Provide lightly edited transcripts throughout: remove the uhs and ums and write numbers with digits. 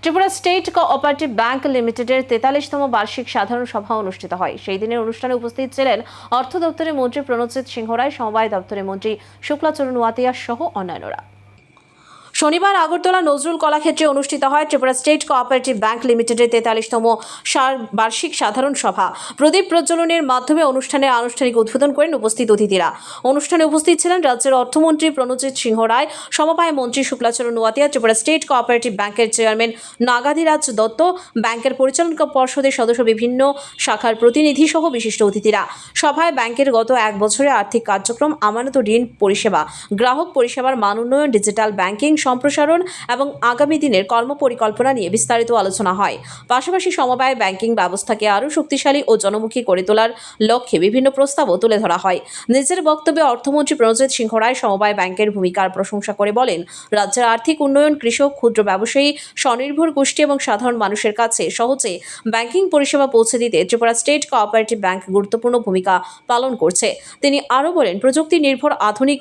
Tripura state cooperative bank লিমিটেডের 43তম বার্ষিক সাধারণ সভা অনুষ্ঠিত হয়। সেই দিনের অনুষ্ঠানে উপস্থিত ছিলেন অর্থ দপ্তরের মন্ত্রী প্রণজিৎ সিংহ রায়, সমবায় দপ্তরের মন্ত্রী শুক্লাচরণ ওয়াতিয়া সহ অন্যান্যরা। শনিবার আগরতলা নজরুল কলাক্ষেত্রে অনুষ্ঠিত হয় ত্রিপুরা স্টেট কোঅপারেটিভ ব্যাংক লিমিটেডের 43তম বার্ষিক সাধারণ সভা। প্রদীপ প্রজ্বলনের মাধ্যমে অনুষ্ঠানের আনুষ্ঠানিক উদ্বোধন করেন উপস্থিত অতিথিরা। অনুষ্ঠানে উপস্থিত ছিলেন রাজ্যের অর্থমন্ত্রী প্রণজিৎ সিংহ রায়, সমবায় মন্ত্রী শুক্লাচরণ ওয়াতিয়া, ত্রিপুরা স্টেট কোঅপারেটিভ ব্যাংকের চেয়ারম্যান নাগাধিরাজ দত্ত, ব্যাংকের পরিচালনা পর্ষদের সদস্য, বিভিন্ন শাখার প্রতিনিধি সহ বিশিষ্ট অতিথিরা। সভায় ব্যাংকের গত এক বছরের আর্থিক কার্যক্রম, আমানত ঋণ পরিষেবা, গ্রাহক পরিষেবার মান উন্নয়ন, ডিজিটাল ব্যাংকিং সম্প্রসারণ এবং আগামী দিনের কর্মপরিকল্পনা নিয়ে বিস্তারিত আলোচনা হয়। পাশাপাশি সমবায় ব্যাংকিং ব্যবস্থাকে আরও শক্তিশালী ও জনমুখী করে তোলার লক্ষ্যে বিভিন্ন প্রস্তাবও তুলে ধরা হয়। নিজের বক্তব্যে অর্থমন্ত্রী প্রণজিৎ সিংহ রায় সমবায় ব্যাংকের ভূমিকার প্রশংসা করে বলেন, রাজ্যের আর্থিক উন্নয়ন, কৃষক, ক্ষুদ্র ব্যবসায়ী, স্বনির্ভর গোষ্ঠী এবং সাধারণ মানুষের কাছে সহজে ব্যাংকিং পরিষেবা পৌঁছে দিতে ত্রিপুরা স্টেট কোঅপারেটিভ ব্যাংক গুরুত্বপূর্ণ ভূমিকা পালন করছে। তিনি আরও বলেন, প্রযুক্তি নির্ভর আধুনিক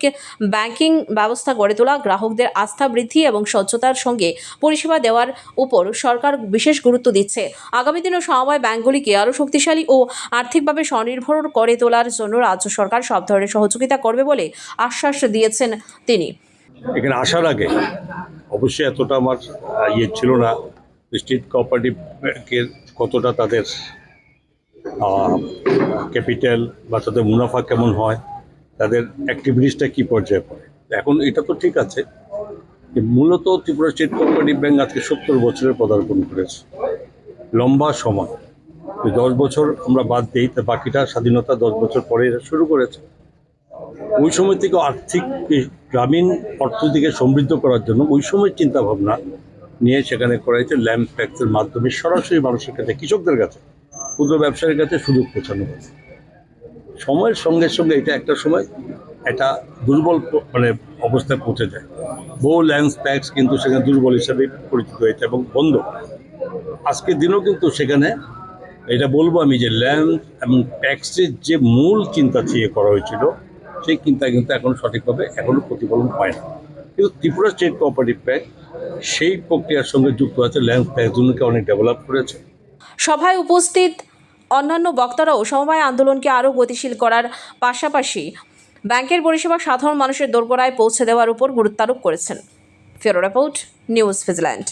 ব্যাংকিং ব্যবস্থা গড়ে তোলা, গ্রাহকদের আস্থা বৃদ্ধি এবং স্বচ্ছতার সঙ্গে পরিষেবা দেওয়ার উপর সরকার বিশেষ গুরুত্ব দিচ্ছে। আগামী দিনে সমবায় ব্যাংকগুলিকে আরও শক্তিশালী ও আর্থিকভাবে স্বনির্ভর করে তোলার জন্য রাজ্য সরকার সব ধরনের সহযোগিতা করবে বলে আশ্বাস দিয়েছেন তিনি। এখানে আসার আগে অবশ্যই এতটা আমার ছিল না স্টেট কোঅপারেটিভ ব্যাংকের কতটা তাদের ক্যাপিটাল বা তাদের মুনাফা কেমন হয়, তাদের অ্যাক্টিভিটিসটা কী পর্যায়ে পড়ে। এখন এটা তো ঠিক আছে, মূলত ত্রিপুরা স্টেট কোঅপারেটিভ ব্যাংক আজকে 70 বছরের পদার্পণ করেছে। লম্বা সময়, 10 বছর আমরা বাদ দিই, তা বাকিটা স্বাধীনতা 10 বছর পরে শুরু করেছে। ওই সময় থেকে আর্থিক গ্রামীণ অর্থনীতিকে সমৃদ্ধ করার জন্য ওই সময় চিন্তাভাবনা নিয়ে সেখানে করা হয়েছে ল্যাম্প ট্যাক্সের মাধ্যমে সরাসরি মানুষের কাছে, কৃষকদের কাছে, ক্ষুদ্র ব্যবসায়ীর কাছে সুযোগ পৌঁছানো হয়েছে। সময়ের সঙ্গে সঙ্গে এটা একটা সময় একটা দুর্বল অবস্থায় পৌঁছে যায়। বহু ল্যান্ড ট্যাক্স কিন্তু সেখানে দুর্বল হিসাবে পরিচিত হয়েছে এবং বন্ধ। আজকের দিনেও কিন্তু সেখানে এটা বলবো আমি যে ল্যান্ড এবং ট্যাক্সের যে মূল চিন্তা চেয়ে করা হয়েছিল, সেই চিন্তা কিন্তু এখন সঠিকভাবে এখনও প্রতিফলন হয় না। কিন্তু ত্রিপুরা স্টেট কোঅপারেটিভ ব্যাংক সেই প্রক্রিয়ার সঙ্গে যুক্ত আছে, ল্যান্ড ট্যাক্সগুলোকে অনেক ডেভেলপ করেছে। সভায় উপস্থিত অন্যান্য বক্তারাও সমবায় আন্দোলনকে আরও গতিশীল করার পাশাপাশি ব্যাংকের পরিষেবা সাধারণ মানুষের দোরগোড়ায় পৌঁছে দেওয়ার উপর গুরুত্বারোপ করেছেন। ফেরো রিপোর্ট, নিউজ ভিজিল্যান্ড।